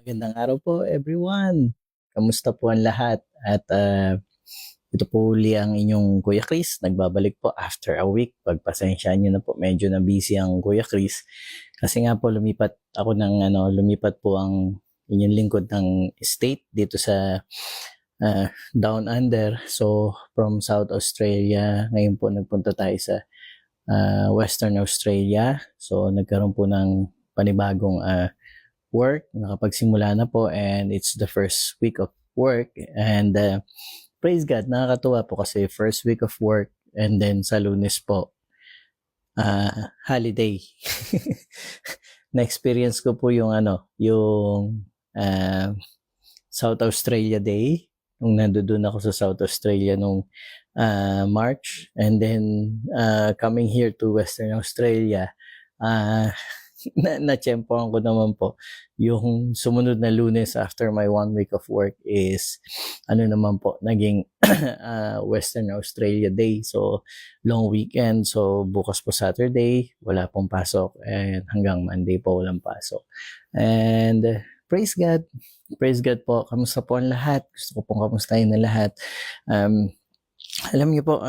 Magandang araw po everyone. Kamusta po ang lahat? At ito po uli ang inyong Kuya Chris. Nagbabalik po after a week. Pagpasensyaan niyo na po, medyo na busy ang Kuya Chris. Kasi nga po lumipat po ang inyong lingkod ng state dito sa Down Under. So from South Australia, ngayon po nagpunta tayo sa Western Australia. So nagkaroon po ng panibagong work, nakapagsimula na po, and it's the first week of work, and praise God, nakakatuwa po kasi first week of work and then sa Lunes po holiday. Na-experience ko po yung South Australia Day nung nandoon ako sa South Australia nung March, and then coming here to Western Australia, na-tsempohan ko naman po yung sumunod na Lunes after my 1 week of work is naging Western Australia Day. So long weekend, so bukas po Saturday wala pong pasok, and hanggang Monday po walang pasok. And praise God po. Kamusta po ang lahat? Gusto ko pong kamustahin na lahat. Alam niyo po,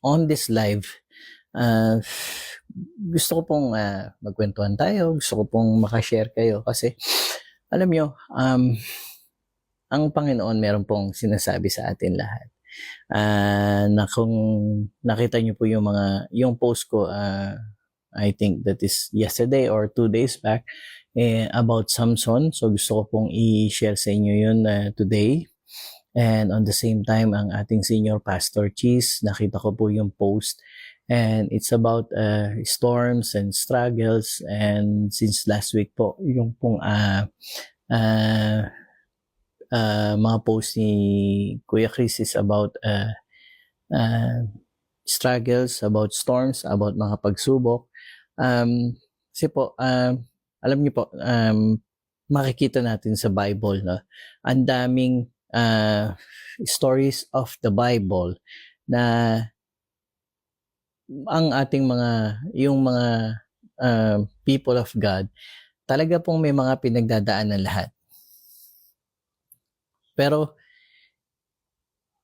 on this live, gusto ko pong magkwentuhan tayo. Gusto ko pong makashare kayo kasi alam nyo, ang Panginoon meron pong sinasabi sa atin lahat. Na kung nakita nyo po yung post ko, I think that is yesterday or 2 days back, about Samson. So gusto ko pong i-share sa inyo yun today. And on the same time, ang ating senior pastor Cheese, nakita ko po yung post, and it's about storms and struggles. And since last week po, yung pong mga post ni Kuya Chris is about struggles, about storms, about mga pagsubok. Kasi po, alam niyo po, makikita natin sa Bible, no? Ang daming stories of the Bible na ang ating yung mga people of God, talaga pong may mga pinagdadaanan lahat. Pero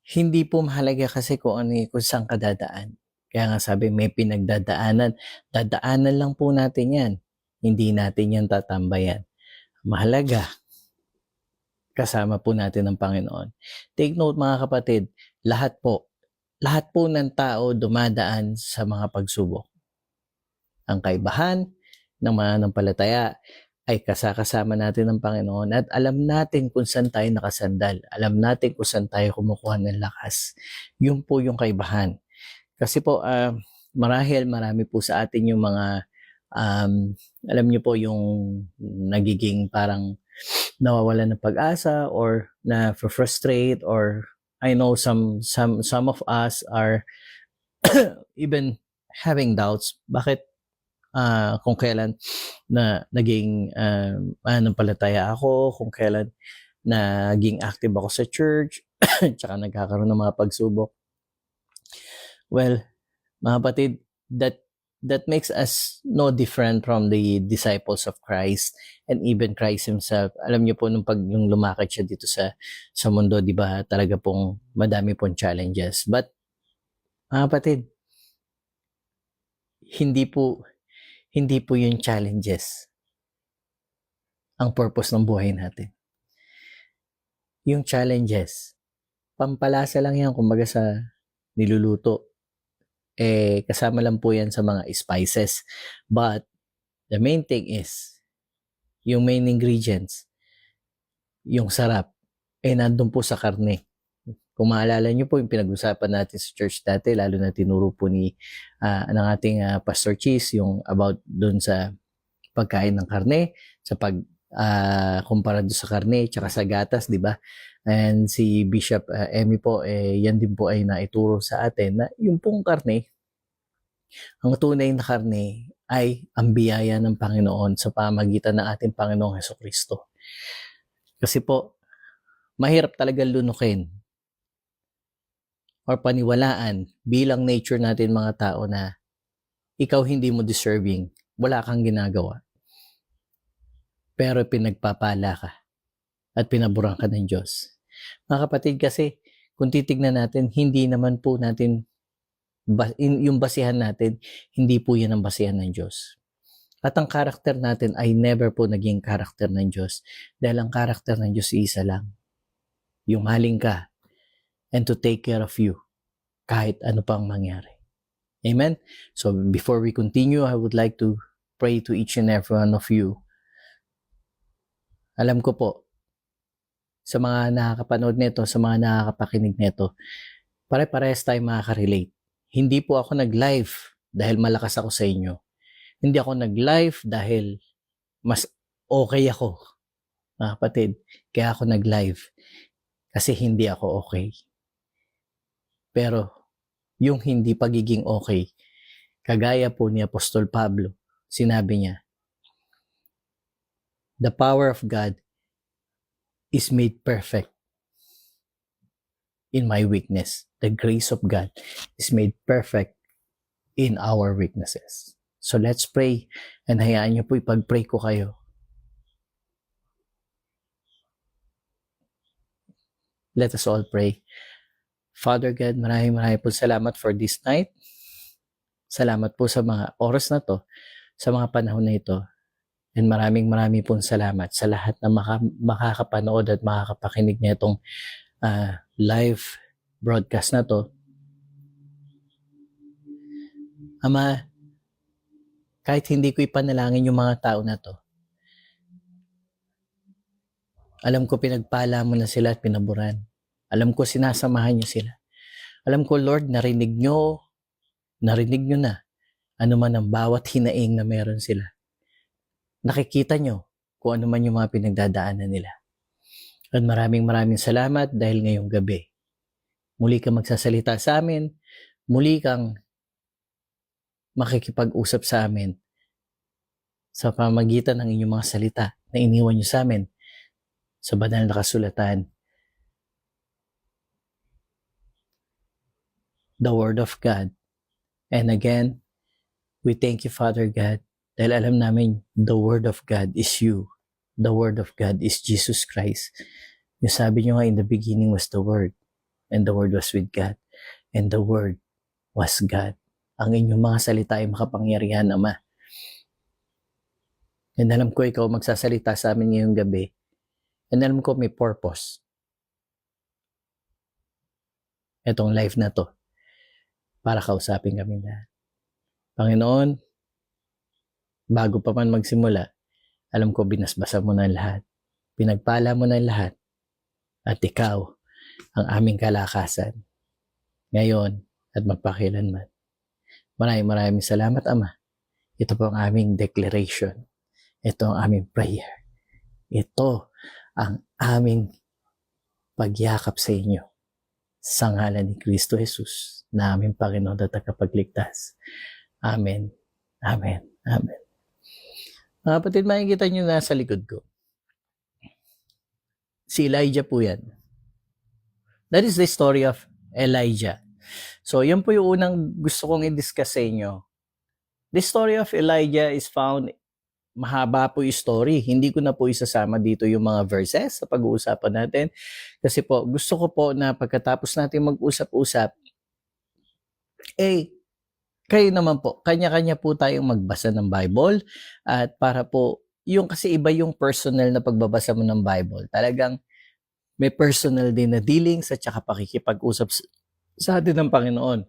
hindi po mahalaga kasi kung saan ka dadaan. Kaya nga sabi, may pinagdadaanan. Dadaanan lang po natin yan. Hindi natin yan tatambayan. Mahalaga, kasama po natin ang Panginoon. Take note mga kapatid, lahat po ng tao dumadaan sa mga pagsubok. Ang kaibahan ng mananampalataya ay kasama natin ng Panginoon, at alam natin kung saan tayo nakasandal. Alam natin kung saan tayo kumukuha ng lakas. Yun po yung kaibahan. Kasi po, marami po sa atin yung mga, alam niyo po, yung nagiging parang nawawalan ng pag-asa or na frustrate, or I know some of us are even having doubts. Bakit kung kailan na naging nanampalataya ako, kung kailan naging active ako sa church, tsaka nagkakaroon ng mga pagsubok. Well, mga kapatid, that makes us no different from the disciples of Christ and even Christ himself. Alam niyo po, nung lumakad siya dito sa mundo, di ba, talaga pong madami pong challenges. But mga kapatid, hindi po yung challenges ang purpose ng buhay natin. Yung challenges, pampalasa lang yan, kumbaga sa niluluto. Kasama lang po yan sa mga spices. But the main thing is, yung main ingredients, yung sarap, nandun po sa karne. Kung maalala nyo po yung pinag-usapan natin sa church dati, lalo na tinuro po ng ating Pastor Cheese, yung about dun sa pagkain ng karne, sa kumpara doon sa karne, tsaka sa gatas, di ba? And si Bishop Emmy po, yan din po ay naituro sa atin na yung pong karne, ang tunay na karne ay ang biyaya ng Panginoon sa pamagitan ng ating Panginoong Hesukristo. Kasi po, mahirap talaga lunukin or paniwalaan bilang nature natin mga tao na ikaw hindi mo deserving, wala kang ginagawa. pero pinagpapala ka at pinaburan ka ng Diyos. Mga kapatid, kasi kung titignan natin, hindi naman po natin, yung basihan natin, hindi po yan ang basihan ng Diyos. At ang karakter natin ay never po naging karakter ng Diyos dahil ang karakter ng Diyos isa lang. Yung mahalin ka and to take care of you kahit ano pang mangyari. Amen? So before we continue, I would like to pray to each and every one of you. Alam ko po, sa mga nakakapanood nito, sa mga nakakapakinig nito, pare-parehas tayo makaka-relate. Hindi po ako nag-live dahil malakas ako sa inyo. Hindi ako nag-live dahil mas okay ako, mga kapatid. Kaya ako nag-live kasi hindi ako okay. Pero yung hindi pagiging okay, kagaya po ni Apostol Pablo, sinabi niya, the power of God is made perfect in my weakness. The grace of God is made perfect in our weaknesses. So let's pray, and hayaan niyo po ipag-pray ko kayo. Let us all pray. Father God, maraming po salamat for this night. Salamat po sa mga oras na to, sa mga panahon na ito. And maraming pong salamat sa lahat na makakapanood at makakapakinig na itong live broadcast na to. Ama, kahit hindi ko ipanalangin yung mga tao na to, alam ko pinagpala mo na sila at pinaburan. Alam ko sinasamahan niyo sila. Alam ko, Lord, narinig niyo na ano man ang bawat hinaing na meron sila. Nakikita niyo kung ano man yung mga pinagdadaanan nila. At maraming salamat dahil ngayong gabi, muli kang magsasalita sa amin, muli kang makikipag-usap sa amin sa pamagitan ng inyong mga salita na iniwan niyo sa amin sa banal na kasulatan. The Word of God. And again, we thank you, Father God, dahil alam namin the Word of God is you. The Word of God is Jesus Christ. Yung sabi nyo nga, in the beginning was the Word, and the Word was with God, and the Word was God. Ang inyong mga salita ay makapangyarihan, Ama. And alam ko ikaw magsasalita sa amin ngayong gabi. And alam ko may purpose. Itong life na to, para kausapin kami na. Panginoon, bago pa man magsimula, alam ko binasbasa mo na lahat. Pinagpala mo na lahat. At ikaw, ang aming kalakasan. Ngayon at magpakilanman. Maraming salamat, Ama. Ito po ang aming declaration. Ito ang aming prayer. Ito ang aming pagyakap sa inyo. Sa ngalan ni Kristo Jesus, na aming Panginoon at tagapagligtas. Amen. Amen. Amen. Mga kapatid, makikita nyo na sa likod ko. Si Elijah po yan. That is the story of Elijah. So, yun po yung unang gusto kong i-discuss sa inyo. The story of Elijah is found, mahaba po yung story. Hindi ko na po isasama dito yung mga verses sa pag-uusapan natin. Kasi po, gusto ko po na pagkatapos natin mag-usap-usap, kayo naman po, kanya-kanya po tayong magbasa ng Bible. At para po, yung kasi iba yung personal na pagbabasa mo ng Bible. Talagang may personal din na dealings at saka pakikipag-usap sa atin ng Panginoon.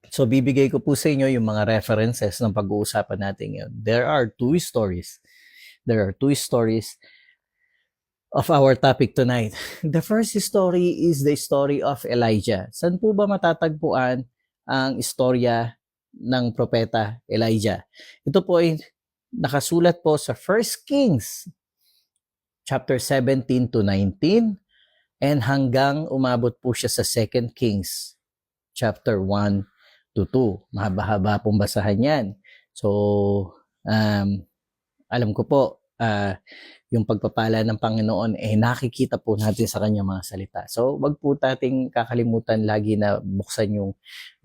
So, bibigay ko po sa inyo yung mga references ng pag-uusapan natin ngayon. There are two stories. There are two stories of our topic tonight. The first story is the story of Elijah. Saan po ba matatagpuan ang istorya ng propeta Elijah? Ito po ay nakasulat po sa 1 Kings chapter 17 to 19 and hanggang umabot po siya sa 2 Kings chapter 1 to 2. Mahaba-haba pong basahan yan. So, alam ko po, yung pagpapala ng Panginoon, nakikita po natin sa kanyang mga salita. So, wag po nating kakalimutan lagi na buksan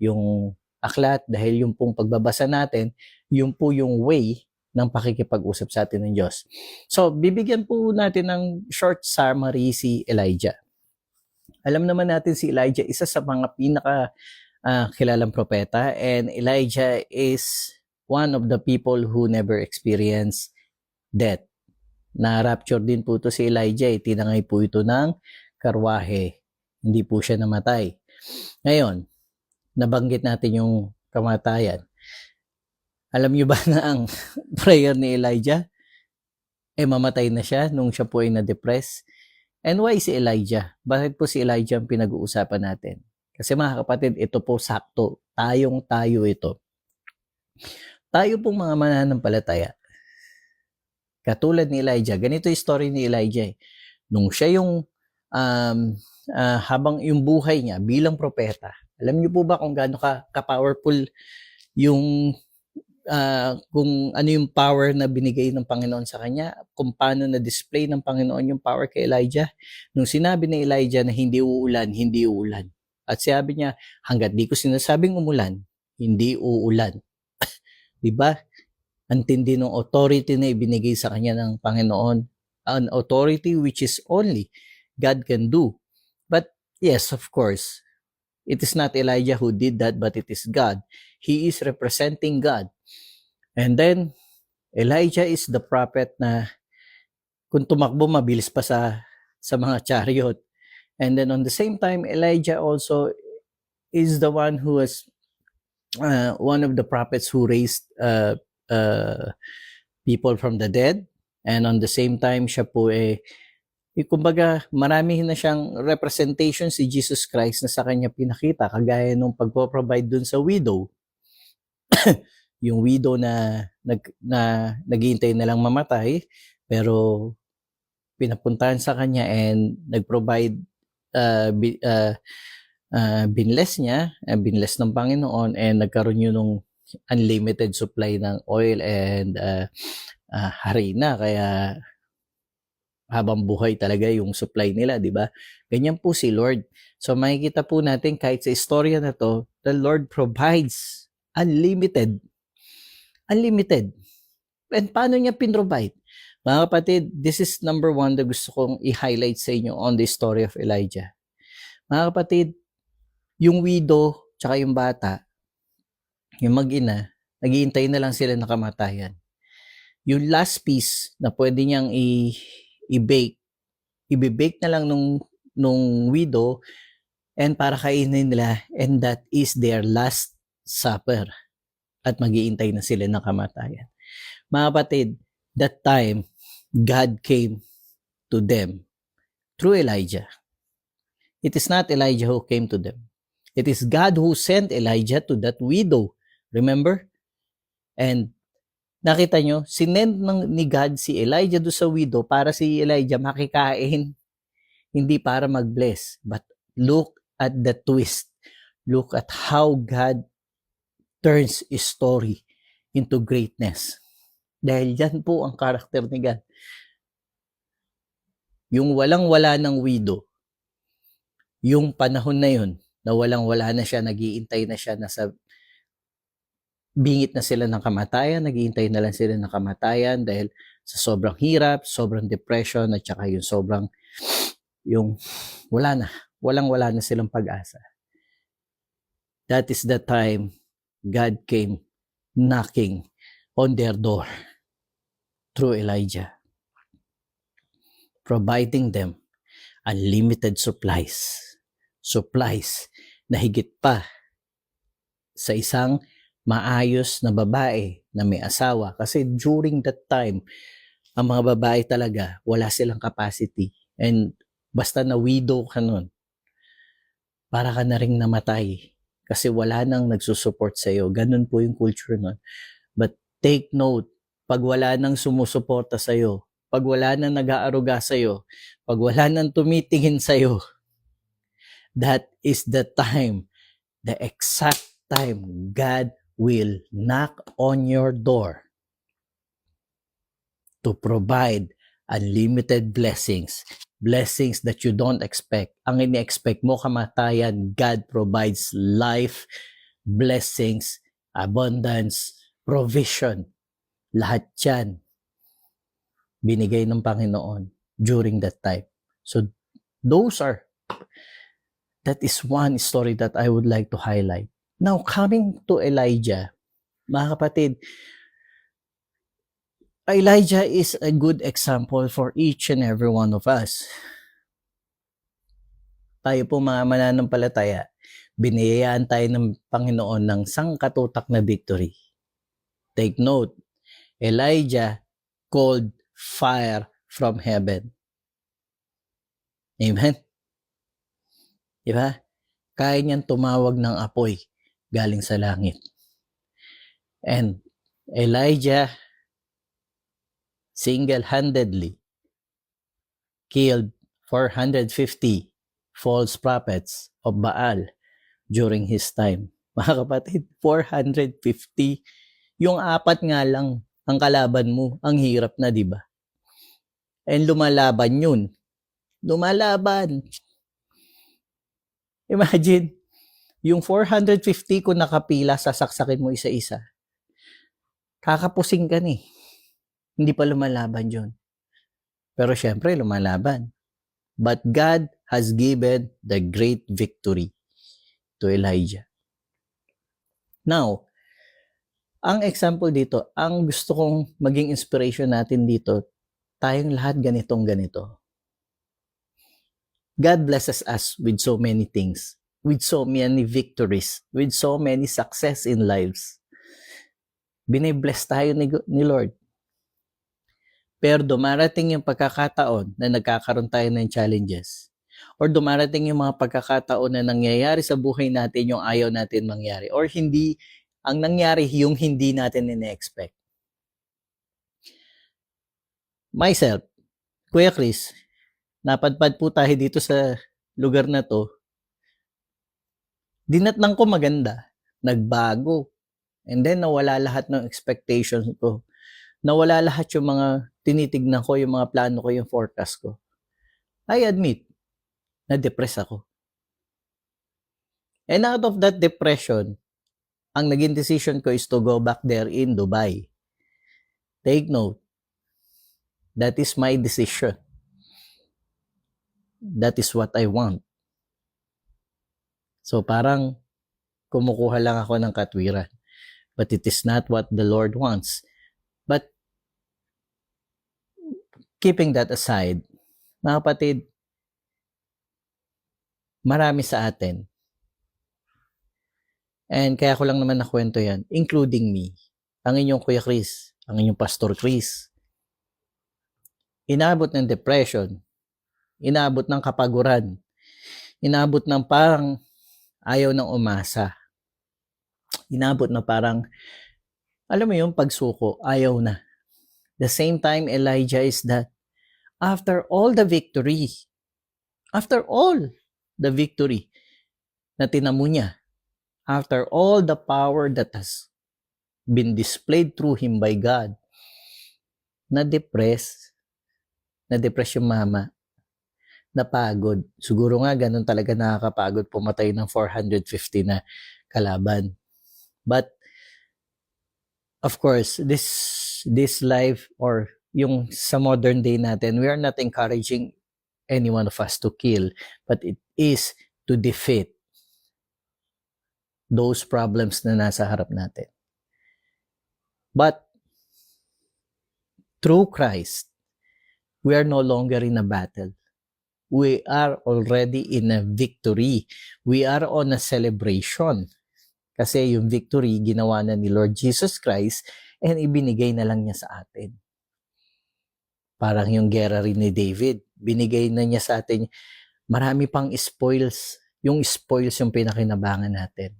yung aklat dahil yung pong pagbabasa natin, yung po yung way ng pakikipag-usap sa atin ng Diyos. So, bibigyan po natin ng short summary si Elijah. Alam naman natin si Elijah, isa sa mga pinaka kilalang propeta, and Elijah is one of the people who never experienced death. Na-rapture din po ito si Elijah, tinangay po ito ng karwahe. Hindi po siya namatay. Ngayon, nabanggit natin yung kamatayan. Alam niyo ba na ang prayer ni Elijah? Mamatay na siya nung siya po ay na-depress. And why si Elijah? Bakit po si Elijah ang pinag-uusapan natin? Kasi mga kapatid, ito po sakto. Tayo ito. Tayo pong mga mananampalataya. Katulad ni Elijah. Ganito yung story ni Elijah. Nung siya yung habang yung buhay niya bilang propeta, alam niyo po ba kung gaano ka-powerful yung kung ano yung power na binigay ng Panginoon sa kanya, kung paano na-display ng Panginoon yung power kay Elijah? Nung sinabi ni Elijah na hindi uulan, hindi uulan. At sabi niya, hanggat di ko sinasabing umulan, hindi uulan. Diba? Ang tindi ng authority na ibinigay sa kanya ng Panginoon. An authority which is only God can do. But yes, of course, it is not Elijah who did that, but it is God. He is representing God. And then, Elijah is the prophet na kung tumakbo, mabilis pa sa mga chariot. And then on the same time, Elijah also is the one who was one of the prophets who raised people from the dead. And on the same time, siya po kumbaga, marami na siyang representation si Jesus Christ na sa kanya pinakita, kagaya nung pagpo-provide dun sa widow. Yung widow na naghihintay na lang mamatay, pero pinapuntahan sa kanya and nag-provide, binless niya, binless ng Panginoon, and nagkaroon yun ng unlimited supply ng oil and harina. Kaya habang buhay talaga yung supply nila, di ba? Ganyan po si Lord. So makikita po natin kahit sa istorya na to, the Lord provides unlimited. Unlimited. And paano niya pinrovide? Mga kapatid, this is number one na gusto kong i-highlight sa inyo on the story of Elijah. Mga kapatid, yung widow tsaka yung bata, yung mag-ina, naghihintay na lang sila ng kamatayan. Yung last piece na pwede niyang i-bake na lang nung widow and para kainin nila, and that is their last supper. At mag-iintay na sila ng kamatayan. Mga kapatid, that time, God came to them through Elijah. It is not Elijah who came to them. It is God who sent Elijah to that widow. Remember? And nakita nyo, sinend ni God si Elijah do sa widow para si Elijah makikain, hindi para mag-bless. But look at the twist. Look at how God turns a story into greatness. Dahil yan po ang karakter ni God. Yung walang-wala ng widow, yung panahon na yun, na walang-wala na siya, nag-iintay na siya, nasa bingit na sila ng kamatayan, nag-iintay na lang sila ng kamatayan dahil sa sobrang hirap, sobrang depression, at saka yung walang-wala na silang pag-asa. That is the time God came knocking on their door through Elijah, providing them unlimited supplies na higit pa sa isang maayos na babae na may asawa. Kasi during that time, ang mga babae talaga, wala silang capacity. And basta na widow ka nun, para ka na ring namatay. Kasi wala nang nagsusupport sa'yo. Ganun po yung culture nun. But take note, pag wala nang sumusuporta sa'yo, pag wala nang nag-aaruga sa'yo, pag wala nang tumitingin sa'yo, that is the time, the exact time God will knock on your door to provide unlimited blessings that you don't expect. Ang ini-expect mo kamatayan, God provides life, blessings, abundance, provision. Lahat yan binigay ng Panginoon during that time. So that is one story that I would like to highlight. Now, coming to Elijah, mga kapatid, Elijah is a good example for each and every one of us. Tayo po mga mananampalataya, biniyayaan tayo ng Panginoon ng sangkatutak na victory. Take note, Elijah called fire from heaven. Amen? Diba? Kaya niyang tumawag ng apoy galing sa langit. And Elijah single-handedly killed 450 false prophets of Baal during his time. Mga kapatid, 450. Yung 4 nga lang ang kalaban mo, ang hirap na, di ba? And lumalaban yun. Lumalaban. Imagine, yung 450 kung nakapila, sasaksakin mo isa-isa. Kakapusing ka ni. Hindi pa lumalaban yun. Pero syempre, lumalaban. But God has given the great victory to Elijah. Now, ang example dito, ang gusto kong maging inspiration natin dito, tayong lahat ganito. God blesses us with so many things, with so many victories, with so many success in lives. Binibless tayo ni Lord. Pero dumarating yung pagkakataon na nagkakaroon tayo ng challenges. Or dumarating yung mga pagkakataon na nangyayari sa buhay natin yung ayaw natin mangyari. Or hindi, ang nangyari yung hindi natin ine-expect. Myself, Kuya Chris, napadpad po tayo dito sa lugar na to. Dinatnang ko maganda, nagbago. And then nawala lahat ng expectations ko. Nawala lahat yung mga tinitignan ko, yung mga plano ko, yung forecast ko. I admit, na-depress ako. And out of that depression, ang naging decision ko is to go back there in Dubai. Take note, that is my decision. That is what I want. So parang kumukuha lang ako ng katwiran. But it is not what the Lord wants. But keeping that aside, mga kapatid, marami sa atin. And kaya ko lang naman nakwento yan, including me, ang inyong Kuya Chris, ang inyong Pastor Chris. Inabot ng depression, inabot ng kapaguran, inabot ng parang ayaw ng umasa. Inabot na parang, alam mo yung pagsuko, ayaw na. The same time, Elijah is that after all the victory na tinamo niya, after all the power that has been displayed through him by God, na-depress yung mama, napagod. Siguro nga ganun talaga nakakapagod pumatay ng 450 na kalaban. But of course, this life or yung sa modern day natin, we are not encouraging any one of us to kill, but it is to defeat those problems na nasa harap natin. But through Christ, we are no longer in a battle. We are already in a victory. We are on a celebration. Kasi yung victory, ginawa na ni Lord Jesus Christ and ibinigay na lang niya sa atin. Parang yung gera rin ni David, binigay na niya sa atin. Marami pang spoils. Yung spoils yung pinakinabangan natin.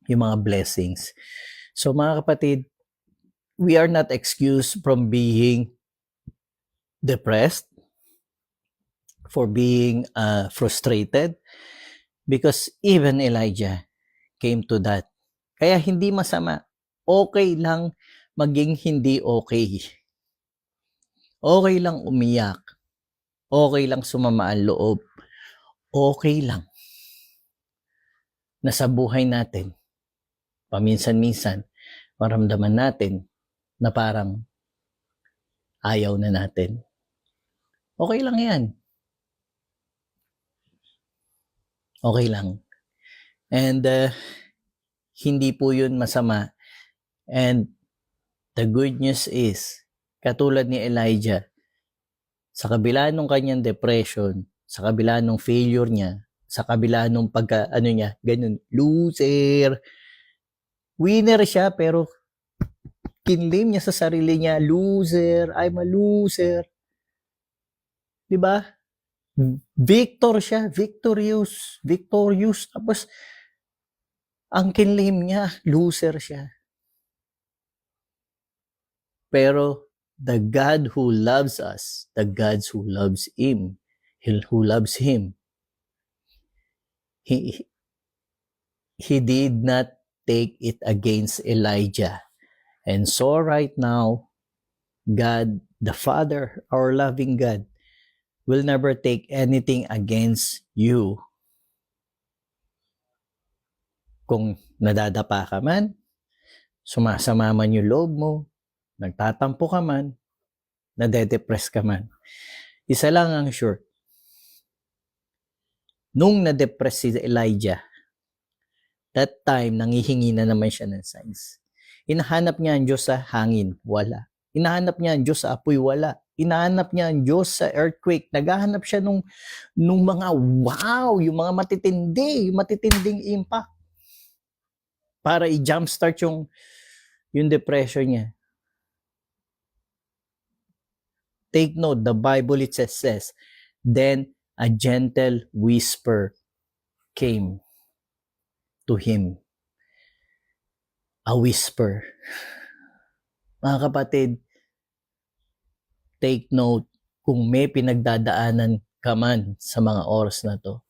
Yung mga blessings. So mga kapatid, we are not excused from being depressed, for being frustrated, because even Elijah came to that. Kaya hindi masama. Okay lang maging hindi okay. Okay lang umiyak. Okay lang sumama ang loob. Okay lang na sa buhay natin, paminsan-minsan, maramdaman natin na parang ayaw na natin. Okay lang yan. Okay lang. And hindi po yun masama. And the good news is, katulad ni Elijah, sa kabila nung kanyang depression, sa kabila nung failure niya, sa kabila nung niya, ganun, loser. Winner siya, pero kinlaim niya sa sarili niya, loser, I'm a loser. Diba? Victor siya, victorious. Tapos, ang kinlaim niya, loser siya. Pero, the God who loves us, the God who loves him, he did not take it against Elijah. And so right now, God, the Father, our loving God, will never take anything against you. Kung nadadapa ka man, sumasama man yung loob mo, nagtatampo ka man, nade-depress ka man. Isa lang ang sure. Nung na-depress si Elijah, that time, nangihingi na naman siya ng signs. Hinahanap niya ang Diyos sa hangin, wala. Hinahanap niya ang Diyos sa apoy, wala. Hinahanap niya ang Diyos sa earthquake. Naghahanap siya nung mga wow, yung mga matitinding impact para i-jumpstart yung depression niya. Take note, the Bible it says, then a gentle whisper came to him. A whisper. Mga kapatid, take note, kung may pinagdadaanan ka man sa mga oras na to,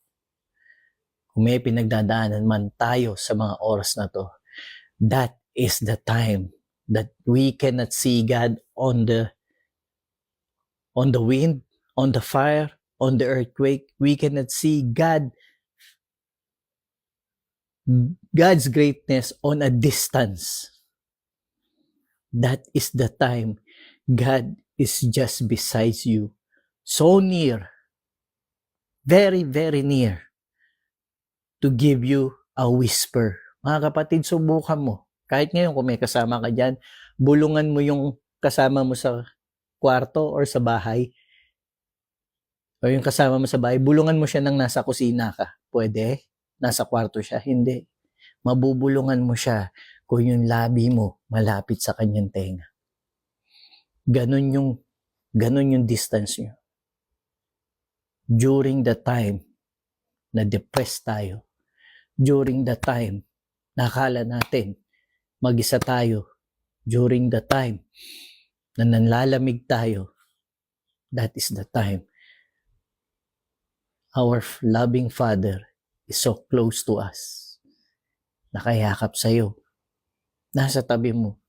kung may pinagdadaanan man tayo sa mga oras na to, that is the time that we cannot see God on the wind, on the fire, on the earthquake. We cannot see God's greatness on a distance. That is the time God is just beside you. So near. Very, very near. To give you a whisper. Mga kapatid, subukan mo. Kahit ngayon kung may kasama ka dyan, bulungan mo yung kasama mo sa kwarto or sa bahay. O yung kasama mo sa bahay, bulungan mo siya nang nasa kusina ka. Pwede? Nasa kwarto siya? Hindi. Mabubulungan mo siya kung yung labi mo malapit sa kanyang tenga. Ganun yung distance nyo. During the time na depressed tayo, during the time na akala natin mag-isa tayo, during the time na nanlalamig tayo, that is the time our loving Father is so close to us. Nakayakap sa'yo. Nasa tabi mo.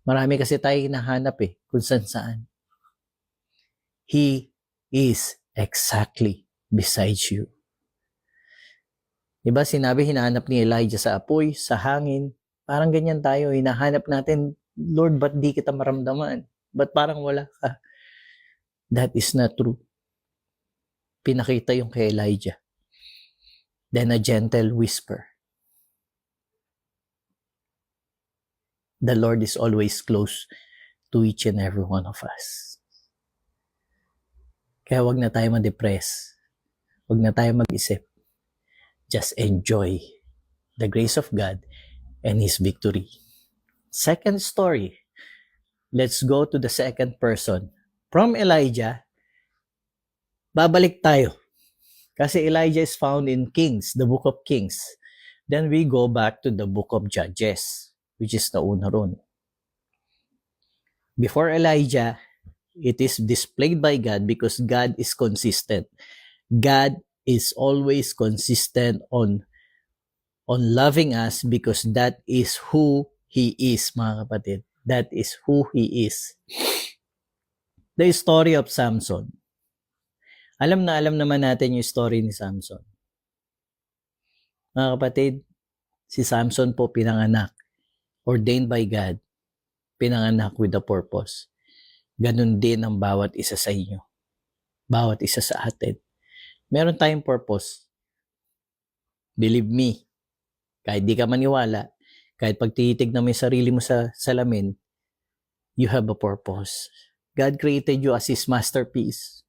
Marami kasi tayo hinahanap kung saan. He is exactly beside you. Diba sinabi, hinahanap ni Elijah sa apoy, sa hangin. Parang ganyan tayo, hinahanap natin, Lord, ba't di kita maramdaman? Ba't parang wala ka? That is not true. Pinakita yung kay Elijah. Then a gentle whisper. The Lord is always close to each and every one of us. Kaya wag na tayo ma-depress. Wag na tayo mag-isip. Just enjoy the grace of God and His victory. Second story. Let's go to the second person. From Elijah, babalik tayo. Kasi Elijah is found in Kings, the book of Kings. Then we go back to the book of Judges, which is nauna ron. Before Elijah, it is displayed by God because God is consistent. God is always consistent on loving us because that is who He is, mga kapatid. That is who He is. The story of Samson. Alam naman natin yung story ni Samson. Mga kapatid, si Samson po pinanganak, ordained by God, pinanganak with a purpose. Ganun din ang bawat isa sa inyo. Bawat isa sa atin. Meron tayong purpose. Believe me, kahit di ka maniwala, kahit pag tinitignan mo yung sarili mo sa salamin, you have a purpose. God created you as His masterpiece.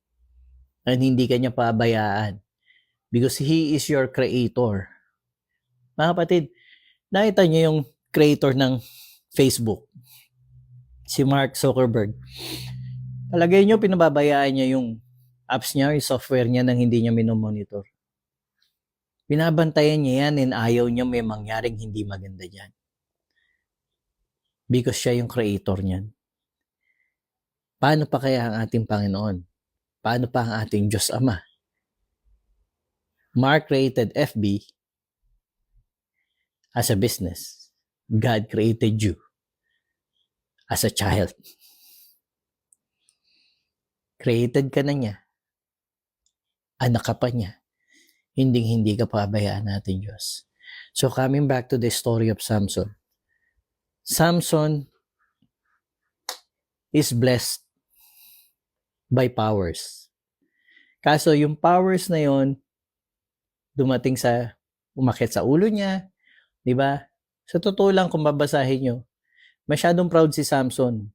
And hindi ka niya pabayaan. Because He is your creator. Mga kapatid, nakita niyo yung creator ng Facebook, si Mark Zuckerberg. Palagay niyo, pinababayaan niya yung apps niya, yung software niya nang hindi niya minomonitor. Binabantayan niya yan and ayaw niya may mangyaring hindi maganda dyan. Because siya yung creator niyan. Paano pa kaya ang ating Panginoon? Paano pa ang ating Diyos Ama? Mark created FB as a business. God created you as a child. Created ka na niya. Anak ka pa niya. Hindi ka pabayaan natin, Diyos. So coming back to the story of Samson. Samson is blessed by powers. Kaso yung powers na yon dumating sa umakyat sa ulo niya, di ba? Sa totoo lang kung babasahin nyo, masyadong proud si Samson.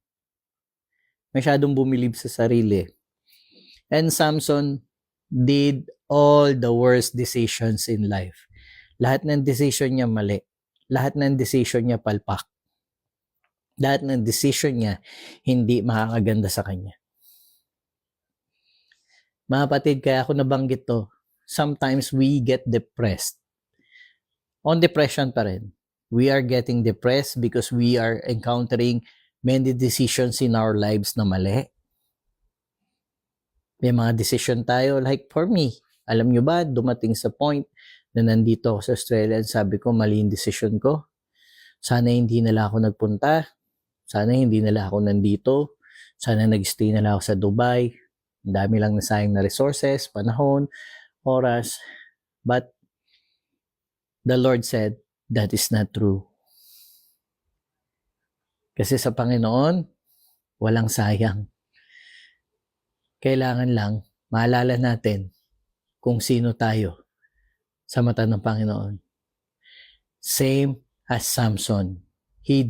Masyadong bumilib sa sarili. And Samson did all the worst decisions in life. Lahat ng decision niya mali. Lahat ng decision niya palpak. Lahat ng decision niya hindi makakaganda sa kanya. Mga kapatid, kaya ako nabanggit to, sometimes we get depressed. On depression pa rin. We are getting depressed because we are encountering many decisions in our lives na mali. May mga decision tayo, like for me, alam nyo ba, dumating sa point na nandito ako sa Australia and sabi ko, mali yung decision ko. Sana hindi nila ako nagpunta. Sana hindi nila ako nandito. Sana nag-stay nila ako sa Dubai. Ang dami lang nasayang na resources, panahon, oras. But the Lord said, that is not true. Kasi sa Panginoon, walang sayang. Kailangan lang maalala natin kung sino tayo sa mata ng Panginoon. Same as Samson. He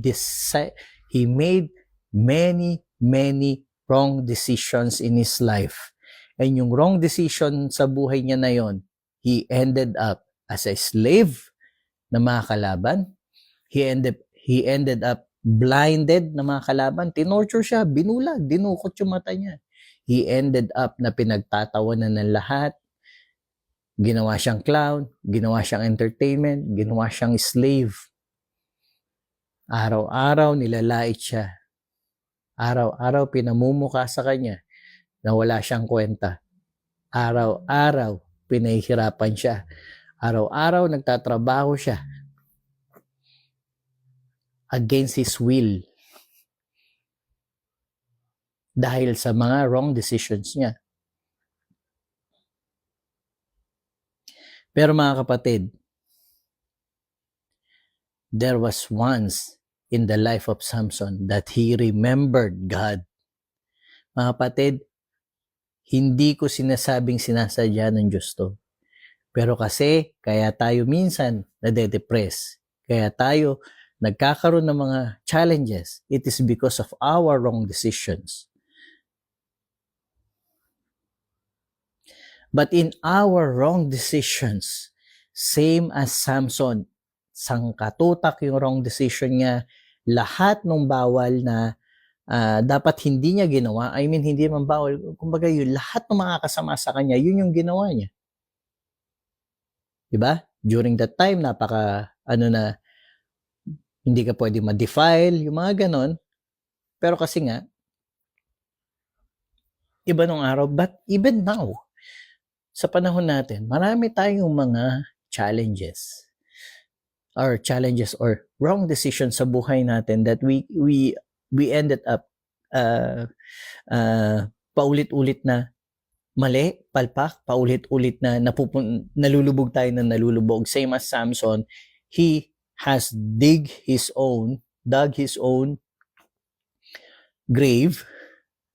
made many wrong decisions in his life. And yung wrong decision sa buhay niya na yon, he ended up as a slave na mga kalaban. He ended up blinded na mga kalaban. Tinorture siya, binulag, dinukot yung mata niya. He ended up na pinagtatawanan ng lahat. Ginawa siyang clown, ginawa siyang entertainment, ginawa siyang slave. Araw-araw nilalait siya. Araw-araw pinamumuka sa kanya na wala siyang kwenta. Araw-araw pinahihirapan siya. Araw-araw nagtatrabaho siya against his will dahil sa mga wrong decisions niya. Pero mga kapatid, there was once in the life of Samson that he remembered God. Mga kapatid, hindi ko sinasabing sinasadya ng Diyos to. Pero kasi, kaya tayo minsan nade-depress, kaya tayo nagkakaroon ng mga challenges, it is because of our wrong decisions. But in our wrong decisions, same as Samson, sangkatutak yung wrong decision niya, lahat ng bawal na dapat hindi niya ginawa, hindi man bawal, kumbaga yun, lahat ng makakasama sa kanya, yun yung ginawa niya. Diba? During that time, hindi ka pwede ma-defile, yung mga ganon. Pero kasi nga, iba nung araw, but even now, sa panahon natin, marami tayong mga challenges or wrong decisions sa buhay natin that we ended up paulit-ulit na mali, palpak, paulit-ulit na nalulubog tayo na nalulubog. Same as Samson, he has dug his own grave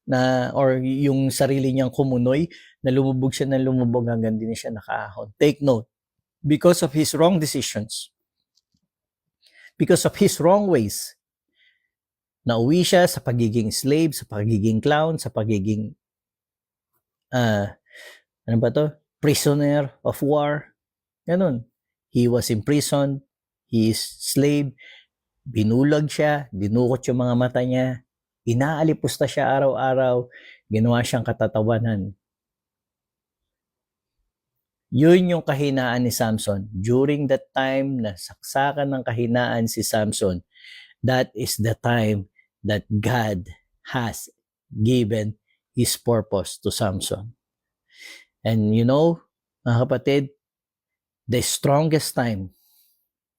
na or yung sarili niyang kumunoy na lumubog siya ng lumubog hanggang din siya nakaahon. Take note, because of his wrong decisions, because of his wrong ways, nauwi siya sa pagiging slave, sa pagiging clown, sa pagiging ano ba to? Prisoner of war. Ganun. He was imprisoned, he is slave, binulag siya, dinukot yung mga mata niya, inaalipusta siya araw-araw, ginawa siyang katatawanan. Yun yung kahinaan ni Samson. During that time na saksakan ng kahinaan si Samson, that is the time that God has given His purpose to Samson. And you know, mga kapatid, the strongest time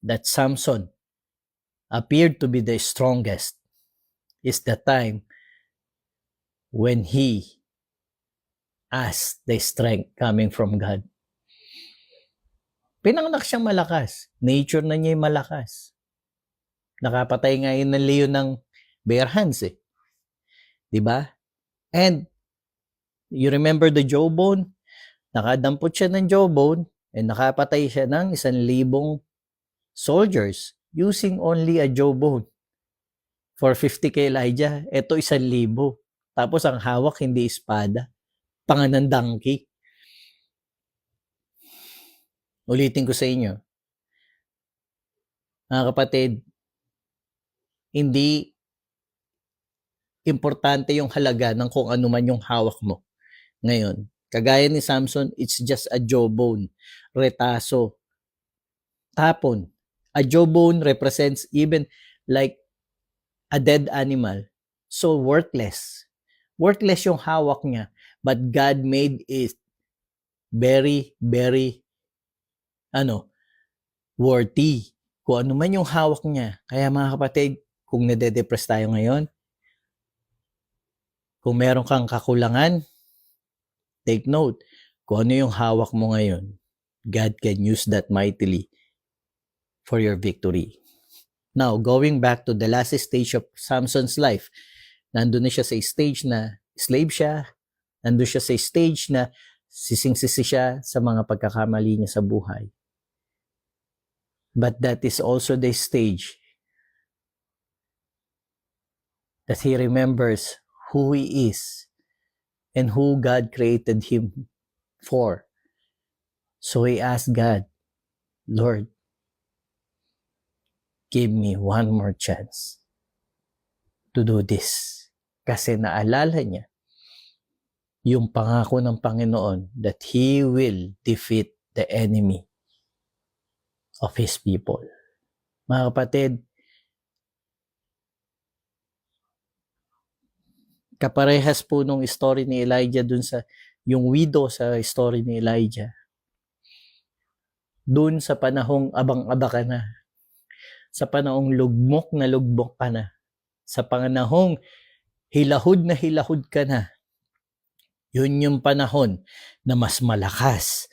that Samson appeared to be the strongest is the time when he asked the strength coming from God. Pinanganak siyang malakas. Nature na niya yung malakas. Nakapatay nga yun ng leon ng bare hands eh. Diba? And you remember the jawbone? Nakadampot siya ng jawbone and nakapatay siya ng 1,000 soldiers using only a jawbone. For 50 kay Elijah, ito 1,000. Tapos ang hawak hindi espada, panganang donkey. Ulitin ko sa inyo, mga kapatid, hindi importante yung halaga ng kung ano man yung hawak mo. Ngayon, kagaya ni Samson, it's just a jawbone, retaso, tapon. A jawbone represents even like a dead animal. So worthless. Worthless yung hawak niya. But God made it very, very worthy. Kung ano man yung hawak niya. Kaya mga kapatid, kung nade-depress tayo ngayon, kung meron kang kakulangan, take note, kung ano yung hawak mo ngayon, God can use that mightily for your victory. Now, going back to the last stage of Samson's life, nandun na siya sa stage na slave siya, nandun siya sa stage na sising-sisi siya sa mga pagkakamali niya sa buhay. But that is also the stage that he remembers who he is and who God created him for. So he asked God, Lord, give me one more chance to do this. Kasi naalala niya yung pangako ng Panginoon that He will defeat the enemy of His people. Mga kapatid, kaparehas po nung story ni Elijah dun sa, yung widow sa story ni Elijah. Dun sa panahong abang-aba ka na, sa panahong lugmok ka na, sa panahong hilahod ka na, yun yung panahon na mas malakas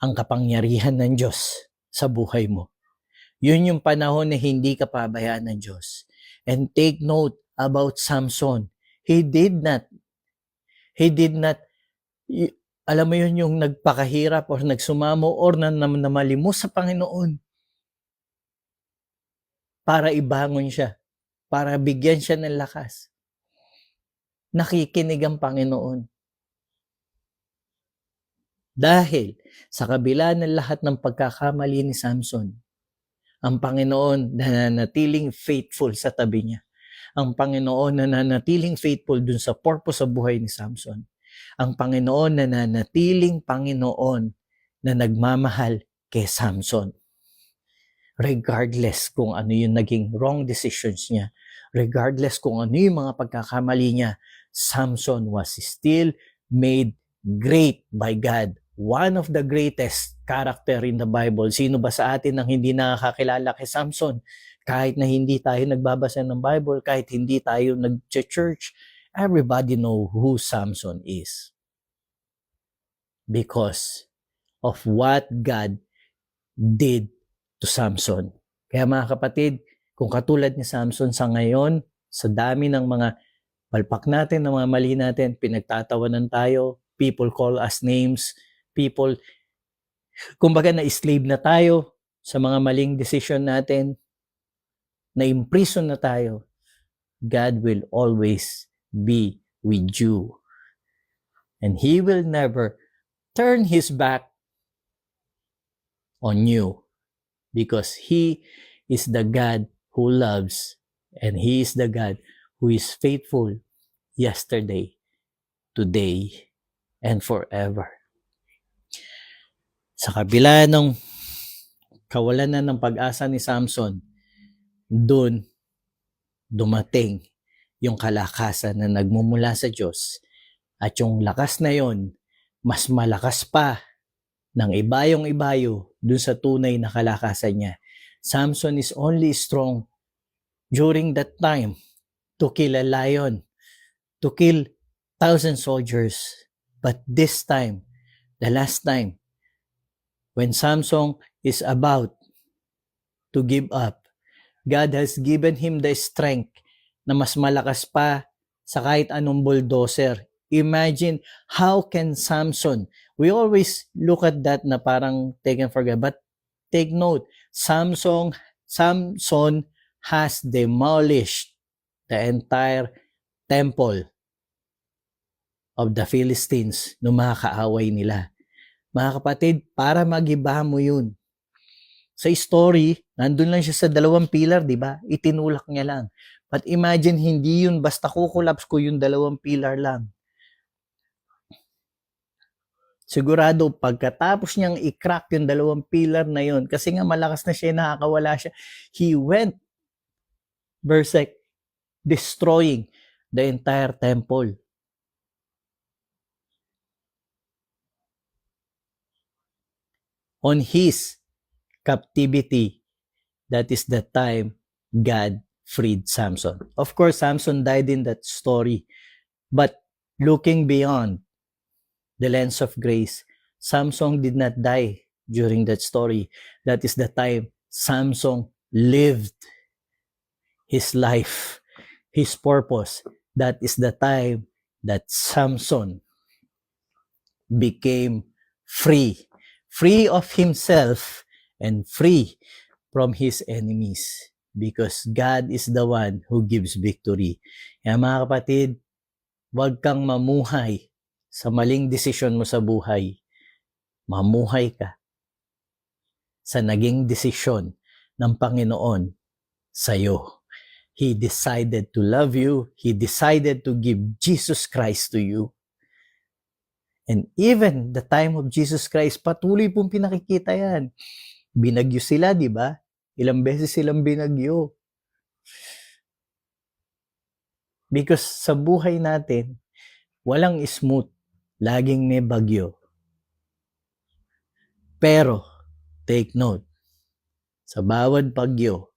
ang kapangyarihan ng Diyos sa buhay mo. Yun yung panahon na hindi ka pabayaan ng Diyos. And take note about Samson. He did not, alam mo yun yung nagpakahirap or nagsumamo or namalimos sa Panginoon para ibangon siya, para bigyan siya ng lakas. Nakikinig ang Panginoon. Dahil sa kabila ng lahat ng pagkakamali ni Samson, ang Panginoon nananatiling faithful sa tabi niya. Ang Panginoon nananatiling faithful dun sa purpose sa buhay ni Samson. Ang Panginoon nananatiling Panginoon na nagmamahal kay Samson. Regardless kung ano yung naging wrong decisions niya, regardless kung ano yung mga pagkakamali niya, Samson was still made great by God. One of the greatest character in the Bible. Sino ba sa atin ang hindi nakakilala kay Samson? Kahit na hindi tayo nagbabasa ng Bible, kahit hindi tayo nag-church, everybody know who Samson is. Because of what God did to Samson. Kaya mga kapatid, kung katulad ni Samson sa ngayon, sa dami ng mga palpak natin ng mga mali natin, pinagtatawanan tayo, people call us names, people, kumbaga na-slave na tayo sa mga maling decision natin, na-imprison na tayo. God will always be with you. And He will never turn His back on you, because He is the God who loves, and He is the God who is faithful yesterday, today, and forever. Sa kabila ng kawalan na ng pag-asa ni Samson, doon dumating yung kalakasan na nagmumula sa Diyos, at yung lakas na yon mas malakas pa ng ibayong-ibayo dun sa tunay na kalakasan niya. Samson is only strong during that time to kill a lion, to kill 1,000 soldiers. But this time, the last time, when Samson is about to give up, God has given him the strength na mas malakas pa sa kahit anong bulldozer. Imagine, how can Samson, we always look at that na parang taken for granted, but take note, Samson has demolished the entire temple of the Philistines nung mga kaaway nila. Mga kapatid, para magiba mo yun. Sa story, nandun lang siya sa 2 pilar, di ba? Itinulak niya lang. But imagine, hindi yun basta kukulaps ko yung 2 pilar lang. Sigurado, pagkatapos niyang i-crack yung 2 pilar na yun, kasi nga malakas na siya, nakakawala siya, he went berserk, destroying the entire temple. On his captivity, that is the time God freed Samson. Of course, Samson died in that story, but looking beyond the lens of grace, Samson did not die during that story. That is the time Samson lived his life, his purpose. That is the time that Samson became free of himself and free from his enemies, because God is the one who gives victory. Kaya mga kapatid, huwag kang mamuhay sa maling desisyon mo sa buhay. Mamuhay ka sa naging desisyon ng Panginoon sa iyo. He decided to love you. He decided to give Jesus Christ to you. And even the time of Jesus Christ, patuloy pong pinakikita yan. Binagyo sila, di ba? Ilang beses silang binagyo. Because sa buhay natin, walang smooth. Laging may bagyo. Pero, take note, sa bawat bagyo,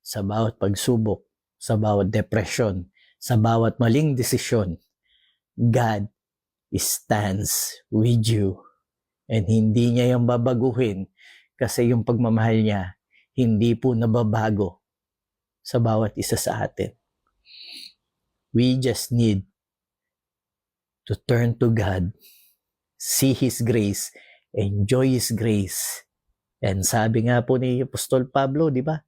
sa bawat pagsubok, sa bawat depression, sa bawat maling desisyon, God stands with you. And hindi niya yung babaguhin, kasi yung pagmamahal niya, hindi po nababago sa bawat isa sa atin. We just need to turn to God, see His grace, enjoy His grace. And sabi nga po ni Apostol Pablo, di ba?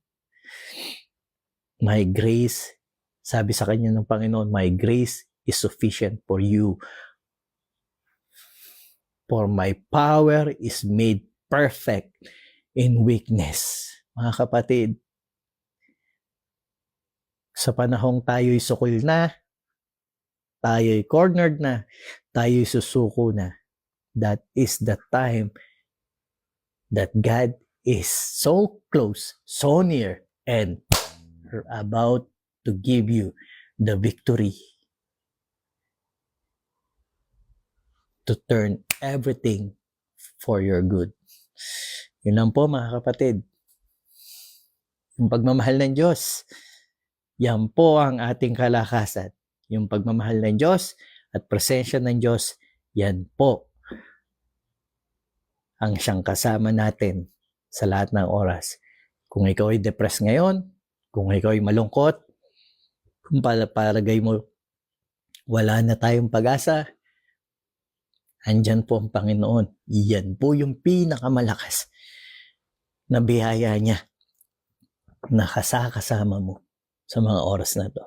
My grace, sabi sa kanya ng Panginoon, my grace is sufficient for you. For my power is made perfect in weakness. Mga kapatid, sa panahong tayo'y sukol na, tayo'y cornered na, tayo'y susuko na, that is the time that God is so close, so near, and about to give you the victory to turn everything for your good. Yun lang po mga kapatid. Yung pagmamahal ng Diyos, yan po ang ating kalakasan. Yung pagmamahal ng Diyos at presensya ng Diyos, yan po ang siyang kasama natin sa lahat ng oras. Kung ikaw ay depressed ngayon, kung ikaw ay malungkot, kung palagay mo wala na tayong pag-asa, andyan po ang Panginoon. Yan po yung pinakamalakas na biyaya niya na kasama mo sa mga oras na to.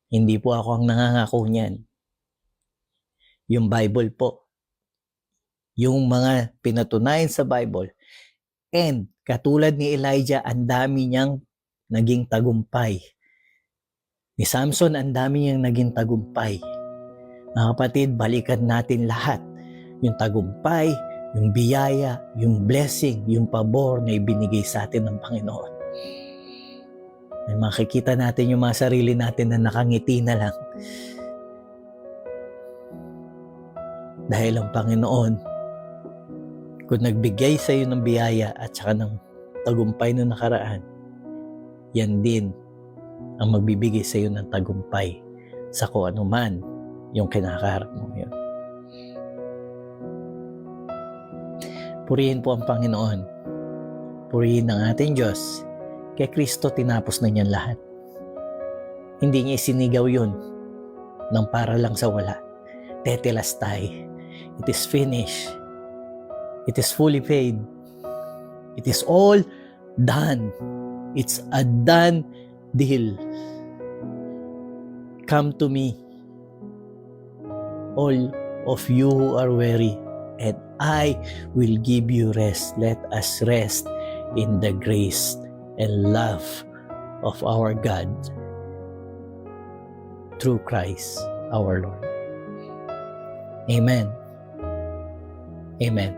Hindi po ako ang nangangako niyan. Yung Bible po. Yung mga pinatunayan sa Bible. And katulad ni Elijah, ang dami niyang naging tagumpay. Ni Samson, ang dami niyang naging tagumpay. Mga kapatid, balikan natin lahat. Yung tagumpay, yung biyaya, yung blessing, yung pabor na ibinigay sa atin ng Panginoon. Ay makikita natin yung mga sarili natin na nakangiti na lang. Dahil ang Panginoon, kung nagbigay sa iyo ng biyaya at saka ng tagumpay noong nakaraan, yan din ang magbibigay sa iyo ng tagumpay sa kung ano man yung kinakaharap mo ngayon. Purihin po ang Panginoon. Purihin ang ating Diyos. Kay Kristo tinapos na niyan lahat. Hindi niya isinigaw yun nang para lang sa wala. Tetelestai. It is finished. It is fully paid. It is all done. It's a done deal. Come to me, all of you who are weary, and I will give you rest. Let us rest in the grace and love of our God through Christ our Lord. Amen. Amen.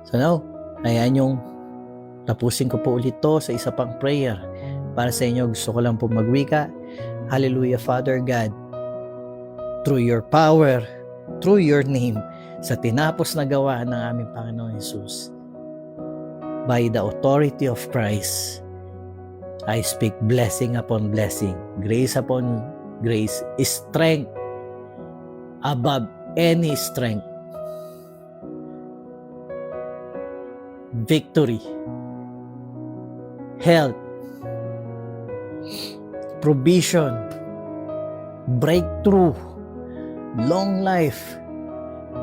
So now, hayaan yung tapusin ko po ulit to sa isa pang prayer. Para sa inyo, gusto ko lang po magwika. Hallelujah, Father God, through your power, through your name, sa tinapos na gawa ng aming Panginoon Jesus, by the authority of Christ, I speak blessing upon blessing, grace upon grace, strength above any strength, victory, health, provision, breakthrough, long life,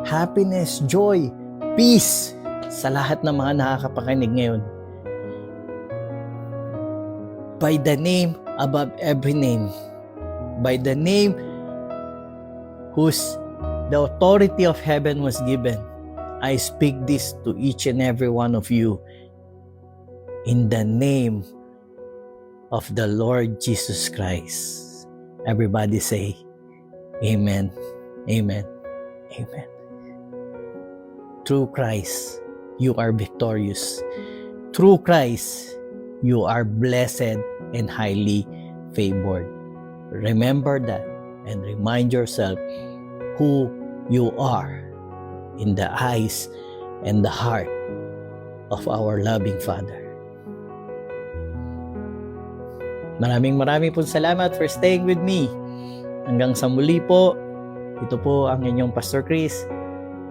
happiness, joy, peace sa lahat ng mga nakakapakinig ngayon. By the name above every name, by the name whose the authority of heaven was given, I speak this to each and every one of you in the name of the Lord Jesus Christ. Everybody say, Amen, Amen, Amen. Through Christ, you are victorious. Through Christ, you are blessed and highly favored. Remember that and remind yourself who you are in the eyes and the heart of our loving Father. Maraming pong salamat for staying with me. Hanggang sa muli po, ito po ang inyong Pastor Chris,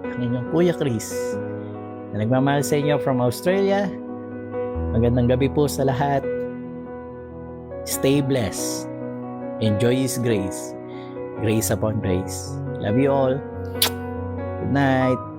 ang inyong Kuya Chris, na nagmamahal sa inyo from Australia. Magandang gabi po sa lahat. Stay blessed. Enjoy His grace. Grace upon grace. Love you all. Good night.